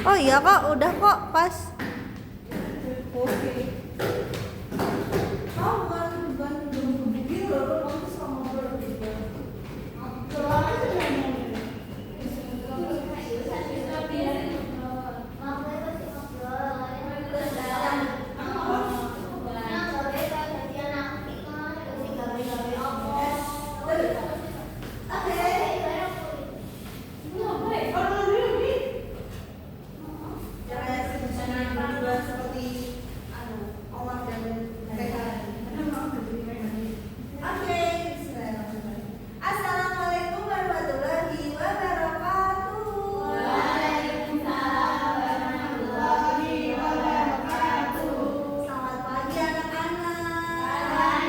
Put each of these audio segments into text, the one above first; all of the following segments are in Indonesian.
Oh iya kok, udah kok, pas. Oke. Kamu bukan begini loh, kamu sama berarti. Assalamualaikum warahmatullahi wabarakatuh. Selamat pagi anak-anak. Nah,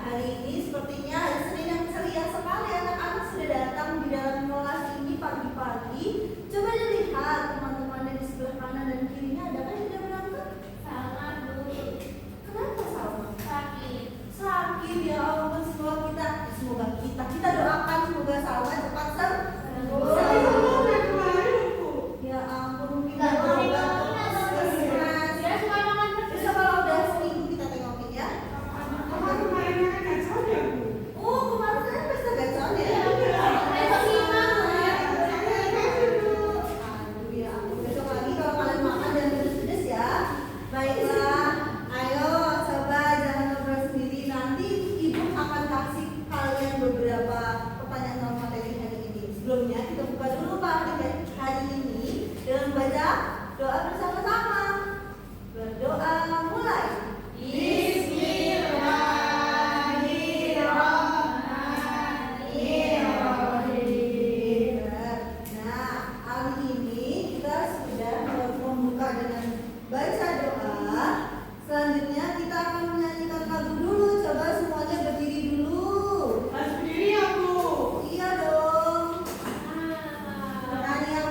hari ini sepertinya hari Senin yang ceria sekali. Anak-anak sudah datang di dalam kelas ini pagi-pagi. Coba dilihat teman-teman di sebelah kanan dan kirinya, ada kan yang sudah berangkat? Kenapa Salma? Sakit ya Allah, semoga kita doakan semoga Salma cepat sembuh. Ya ampun, mungkin bisa kalau udah seminggu kita tengokin ya. Oh, kemarin saya pesta gacor ya. Aduh ya ampun, besok lagi kalau kalian makan jangan pedes-pedes ya. Baiklah, ayo coba jangan ngobrol sendiri. Nanti ibu akan kasih kalian beberapa pertanyaan non materi hari ini. Sebelumnya kita buka dulu materi hari ini dengan baca doa bersama-sama. Berdoa mulai. Nah, hari ini kita sudah membuka dengan baca doa. Selanjutnya kita akan menyanyikan lagu dulu. Coba semuanya berdiri dulu. Iya dong. Nyanyi yang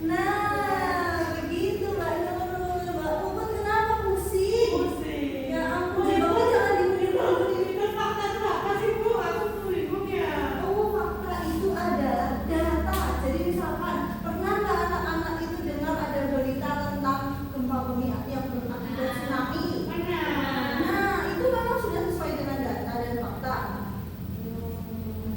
Nah, begitu Mbak Nurul. Mbak Puput kenapa pusing? Ya ampun, Bapak jangan dibeli. Oh, fakta itu adalah data. Jadi misalkan, pernah nggak anak-anak itu dengar ada berita tentang gempa bumi yang berakibat tsunami? Nah, itu memang sudah sesuai dengan data dan fakta.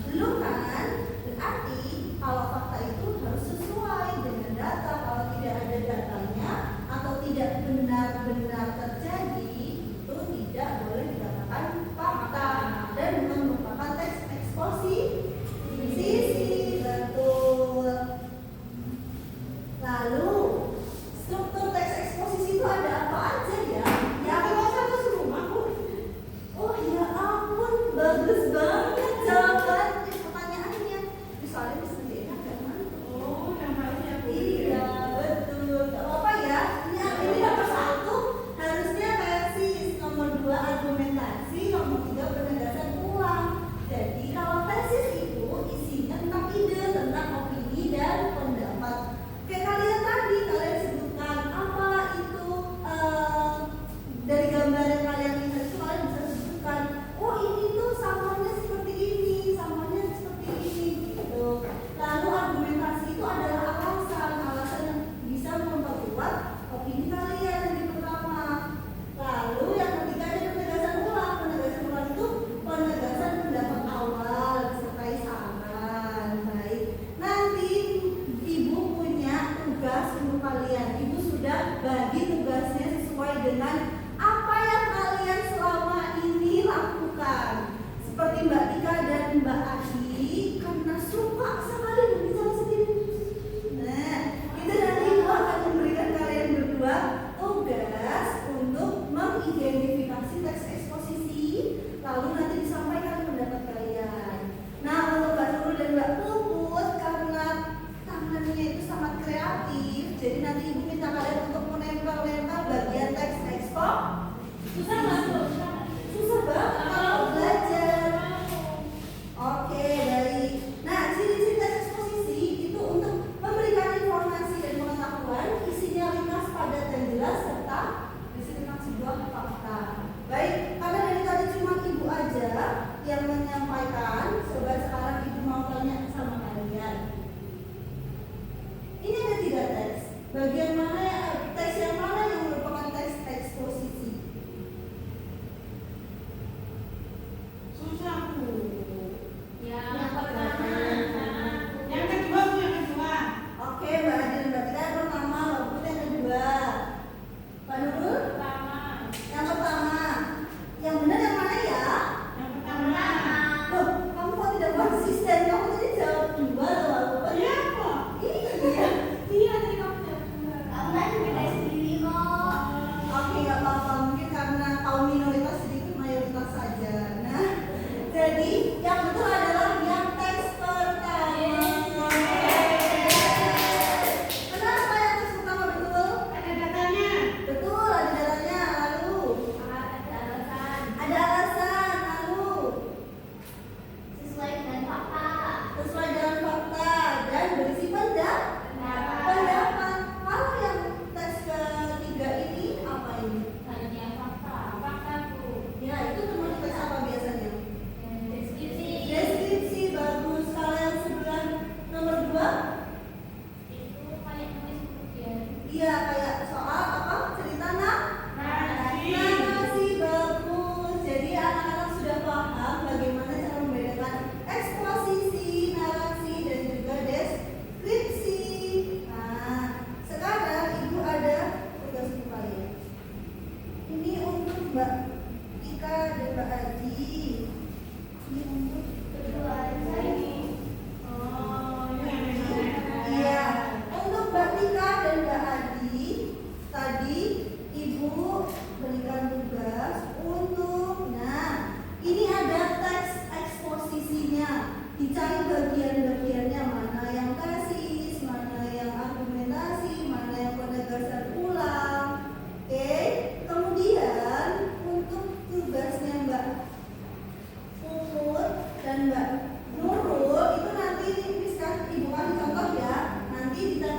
Belum kan? Berarti kalau fakta itu harus sesuai dengan data. Kalau tidak ada datanya atau tidak benar-benar terjadi, itu tidak boleh dikatakan fakta dan merupakan teks eksposisi. Betul. Lalu struktur teks eksposisi itu ada apa aja ya? Oh ya ampun, bagus banget jawaban pertanyaannya. Misalnya bisa enak gak mantul? Iya betul. Gak apa-apa ya. Ini nomor 1 harusnya tesis, nomor 2 argumentasi, nomor 3 penegasan ulang. Jadi kalau tesis itu isinya tentang ide, tentang opini dan pendapat. Kayak kalian tadi, kalian sebutkan apa itu dari gambar yang kalian lihat itu kalian bisa sebutkan, oh ini tuh samanya seperti ini, samanya seperti ini gitu. Lalu argumentasi itu adalah alasan yang bisa memperkuat opini kalian yang pertama. Lalu yang ketiga ada penegasan ulang. Penegasan ulang itu penegasan pendapat awal disertai saran. Baik. Nanti ibu punya tugas untuk kalian. Ibu sudah bagi tugasnya sesuai dengan apa yang kalian selama ini lakukan. Seperti Mbak Tika dan Mbak Adi karena suka sekali berbicara sendiri. Nah, itu nanti ibu akan memberikan kalian berdua tugas untuk mengidentifikasi teks eksposisi, lalu nanti disampaikan pendapat kalian. Nah, untuk Mbak Nurul dan Mbak Puput karena tangannya itu sangat kreatif, jadi nanti ibu minta kalian untuk menempel-nempel bagian teks ekspo. Susah banget kalau belajar. Oke, baik. Nah, ciri-ciri teks eksposisi itu untuk memberikan informasi dan pengetahuan, isinya ringkas, padat dan jelas serta berisi tentang sebuah fakta. Baik, karena dari tadi cuma ibu aja yang menyampaikan, coba sekarang ibu mau tanya sama kalian. Ini ada 3 teks. Bagian mana teks yang mana yang merupakan teks eksposisi? Oke, Mbak Adi dan Mbak Tika yang pertama, Mbak Putih yang kedua. Mbak Nurul? Yang pertama. Yang benar yang mana ya? Loh, kamu kok tidak konsisten? Kamu tadi jawab 2 loh, Mbak Putih. Iya. Oke, gak apa-apa. Mungkin karena kaum minoritas sedikit mayoritas saja. Nah, jadi yang betul adalah yang teks pertama. Kenapa yang teks pertama betul? Betul, ada datanya. Lalu ada alasan. Lalu Sesuai dengan fakta. sesuai dengan fakta dan berisi pendapat. Kalau yang teks ketiga ini apa ini? Hanya fakta tuh. Ya, itu termasuk teks apa biasanya? Deskripsi. Deskripsi, bagus. Kalau yang sebelah nomor 2? Itu kayak nulis kemudian. Iya, kayak soal apa? Cerita Narasi. narasi, bagus. Jadi anak-anak sudah paham bagaimana cara membedakan eksposisi, narasi, dan juga deskripsi. Nah, sekarang ibu ada tugas untuk kalian. Ini untuk Mbak Tika dan Mbak Adi. Ini untuk kedua ini. Iya, untuk Mbak Tika dan Mbak Adi, tadi Ibu berikan tugas untuk, nah, ini ada teks eksposisinya. Dicari bagian-bagiannya, mana yang tesis, mana yang argumentasi, mana yang penegasan ulang. Oke, kemudian untuk tugasnya Mbak Puput dan Mbak Nurul itu nanti ibu kasih contoh ya. Nanti ditanya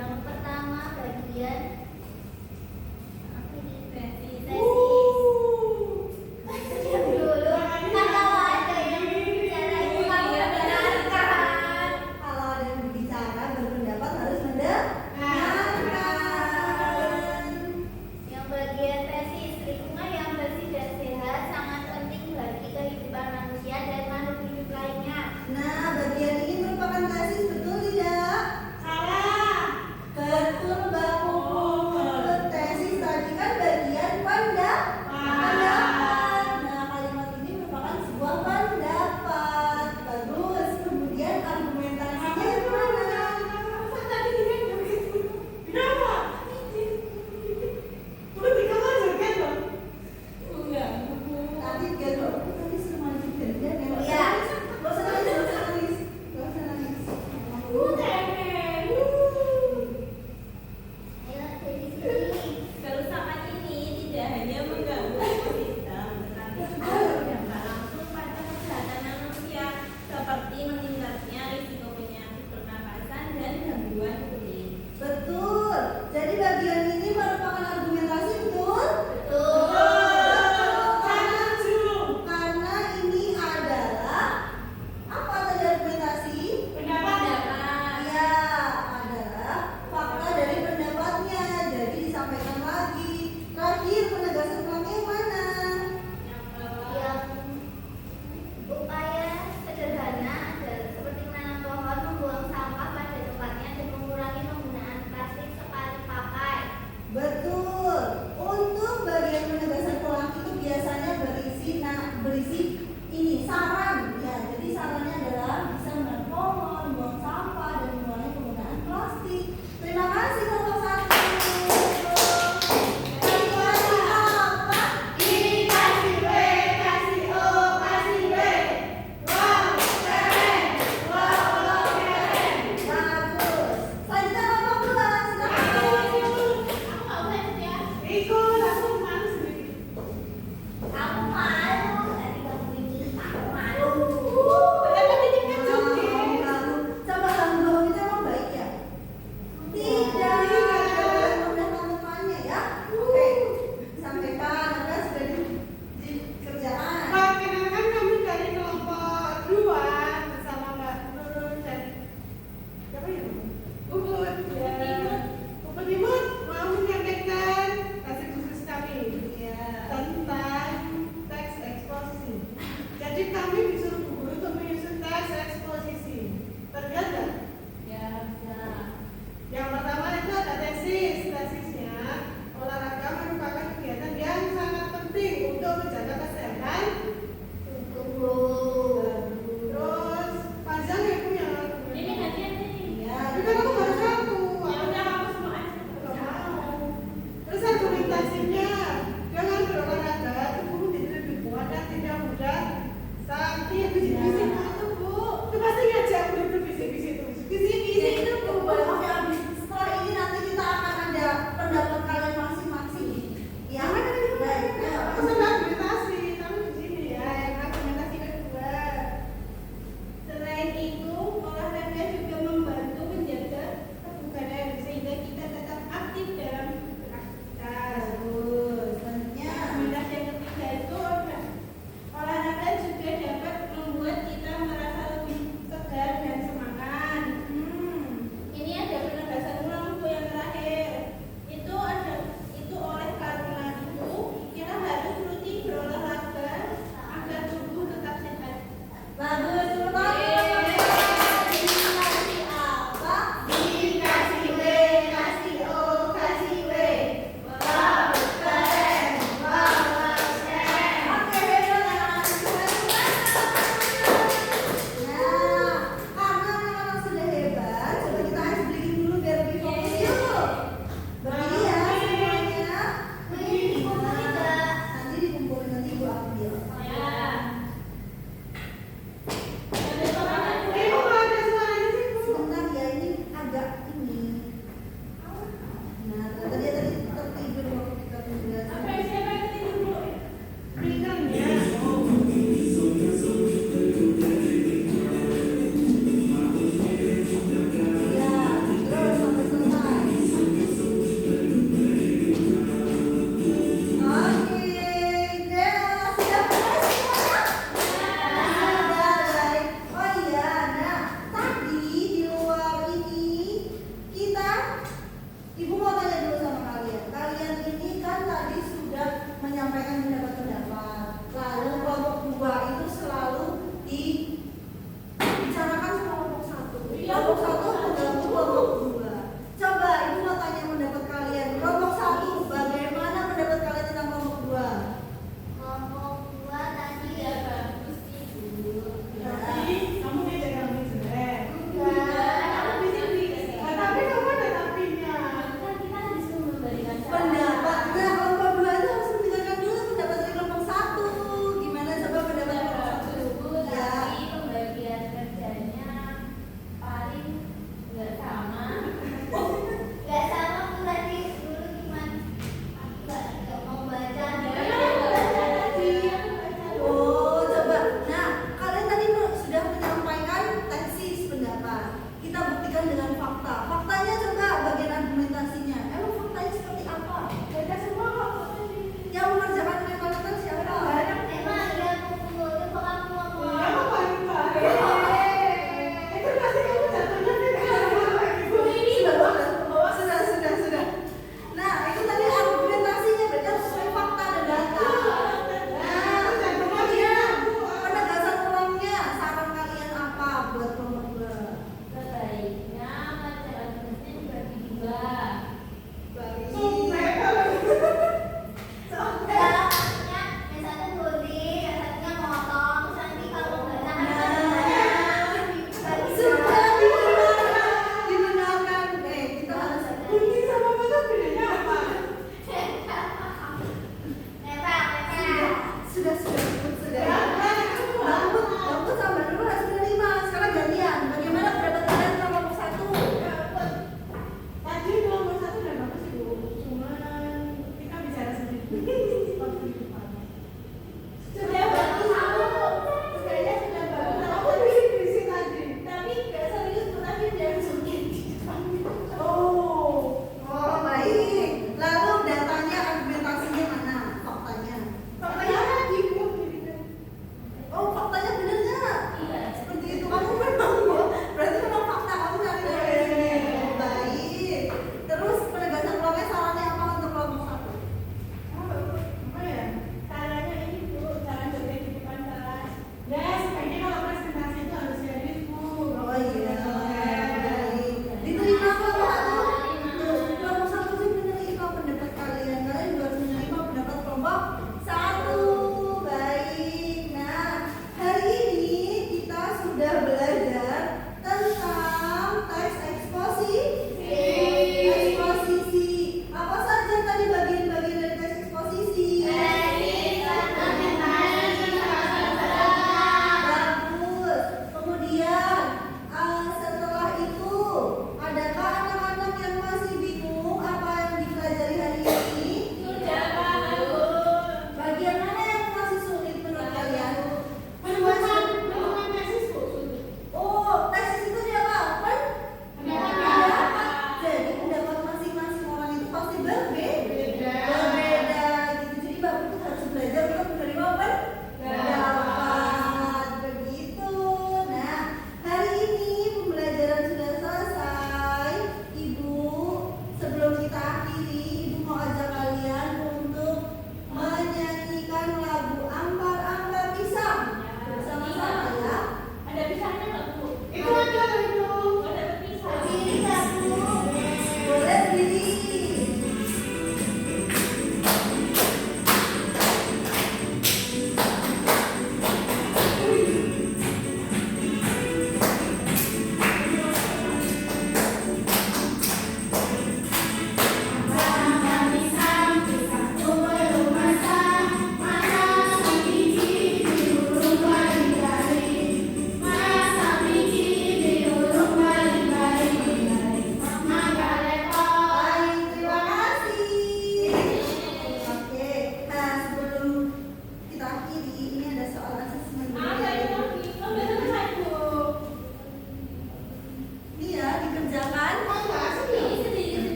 Yang